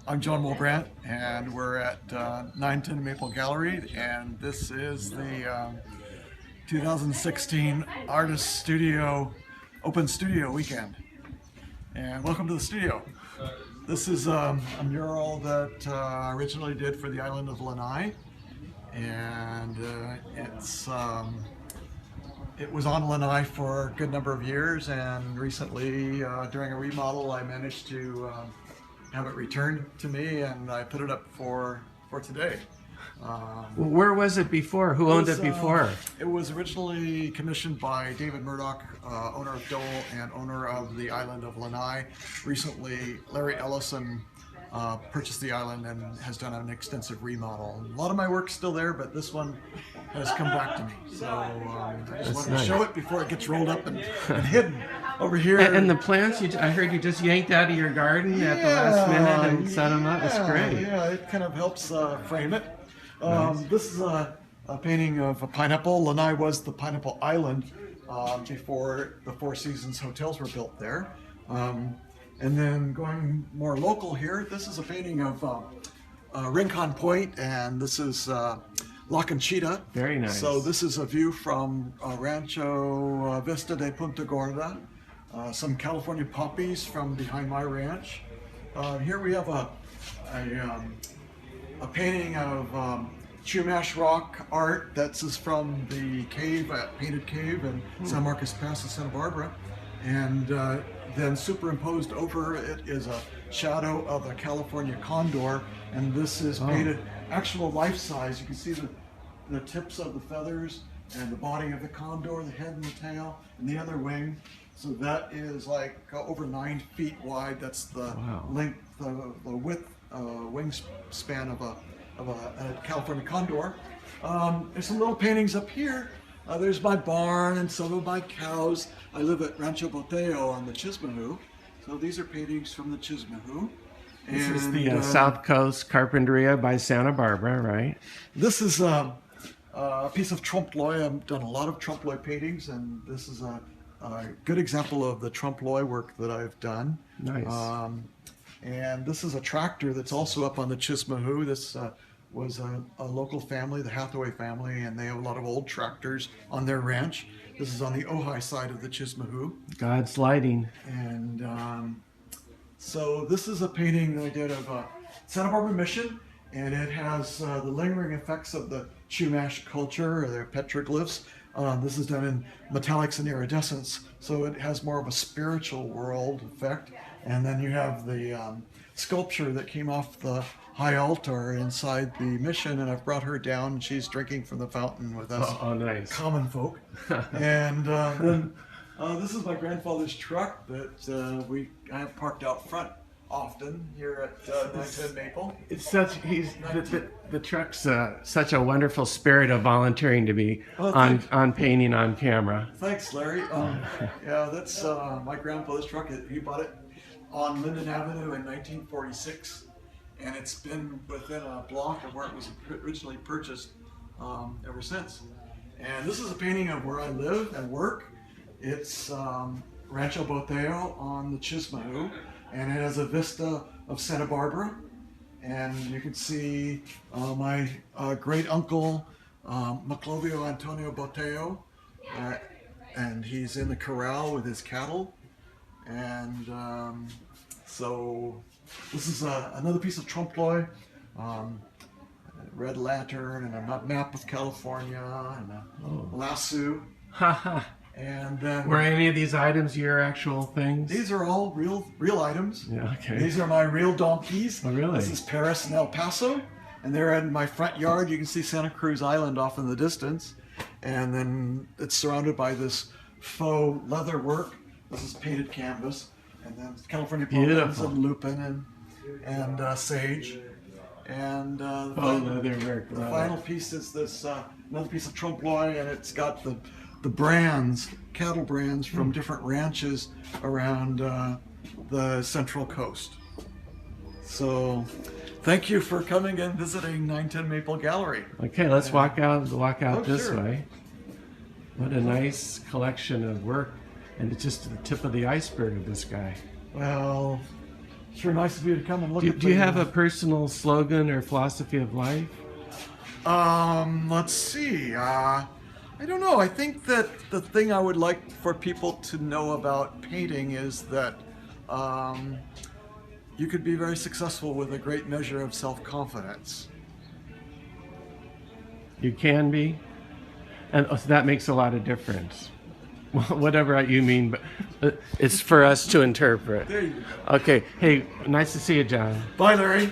I'm John Wullbrandt, and we're at 910 Maple Gallery, and this is the 2016 Artist Studio Open Studio Weekend. And welcome to the studio. This is a mural that I originally did for the island of Lanai, and it was on Lanai for a good number of years, and recently, during a remodel, I managed to have it returned to me, and I put it up for today. Where was it before? Who owned it before? It was originally commissioned by David Murdoch, owner of Dole and owner of the island of Lanai. Recently, Larry Ellison purchased the island and has done an extensive remodel. A lot of my work's still there, but this one has come back to me. So I just wanted to show it before it gets rolled up and hidden over here. And the plants, I heard you just yanked out of your garden at the last minute and set them up. That's great. Yeah, it kind of helps frame it. Nice. This is a painting of a pineapple. Lanai was the pineapple island before the Four Seasons hotels were built there. And then going more local here, this is a painting of Rincon Point, and this is La Conchita. Very nice. So this is a view from Rancho Vista de Punta Gorda. Some California poppies from behind my ranch. Here we have a painting of Chumash rock art. That's from the cave at Painted Cave in San Marcos Pass in Santa Barbara. And then superimposed over it is a shadow of a California condor, and this is painted actual life size. You can see the tips of the feathers and the body of the condor, the head and the tail, and the other wing. So that is like over 9 feet wide. That's the length, the width, wingspan of a California condor. There's some little paintings up here. There's my barn and some of my cows. I live at Rancho Boteo on the Chismahoo. So these are paintings from the Chismahoo. This is the South Coast Carpinteria by Santa Barbara, right? This is a piece of trompe-l'oeil. I've done a lot of trompe-l'oeil paintings, and this is a good example of the trompe-l'oeil work that I've done. Nice. And this is a tractor that's also up on the Chismahoo. This was a local family, the Hathaway family, and they have a lot of old tractors on their ranch. This is on the Ojai side of the Chismahoo. God's lighting. And so this is a painting that I did of Santa Barbara Mission, and it has the lingering effects of the Chumash culture, or their petroglyphs. This is done in metallics and iridescence, so it has more of a spiritual world effect. And then you have the sculpture that came off the high altar inside the mission, and I've brought her down. She's drinking from the fountain with us nice. common folk. And then this is my grandfather's truck that I have parked out front often here at 910 Maple. It's such the truck's such a wonderful spirit of volunteering to be on painting on camera. Thanks, Larry. Yeah, that's my grandfather's truck. He bought it on Linden Avenue in 1946, and it's been within a block of where it was originally purchased ever since. And this is a painting of where I live and work. It's Rancho Boteo on the Chismahoo, and it has a vista of Santa Barbara. And you can see my great uncle, Maclovio Antonio Boteo, and he's in the corral with his cattle. And so this is another piece of trompe-l'oeil, red lantern, and a map of California, and a lasso. And then, were any of these items your actual things? These are all real items. Yeah, okay. These are my real donkeys. Oh, really? This is Paris and El Paso, and they're in my front yard. You can see Santa Cruz Island off in the distance, and then it's surrounded by this faux leather work. This is painted canvas, and then California poppies and lupin and sage. And the final piece is this another piece of trompe-l'oeil, and it's got the brands, cattle brands from different ranches around the Central Coast. So thank you for coming and visiting 910 Maple Gallery. Okay, let's walk out this sure. way. What a nice collection of work, and it's just the tip of the iceberg of this guy. Well, Sure, nice of you to come and look at Do you have a personal slogan or philosophy of life? Let's see. I don't know. I think that the thing I would like for people to know about painting is that you could be very successful with a great measure of self-confidence. You can be, and that makes a lot of difference. Well, whatever you mean, but it's for us to interpret. There you go. Okay. Hey, nice to see you, John. Bye, Larry.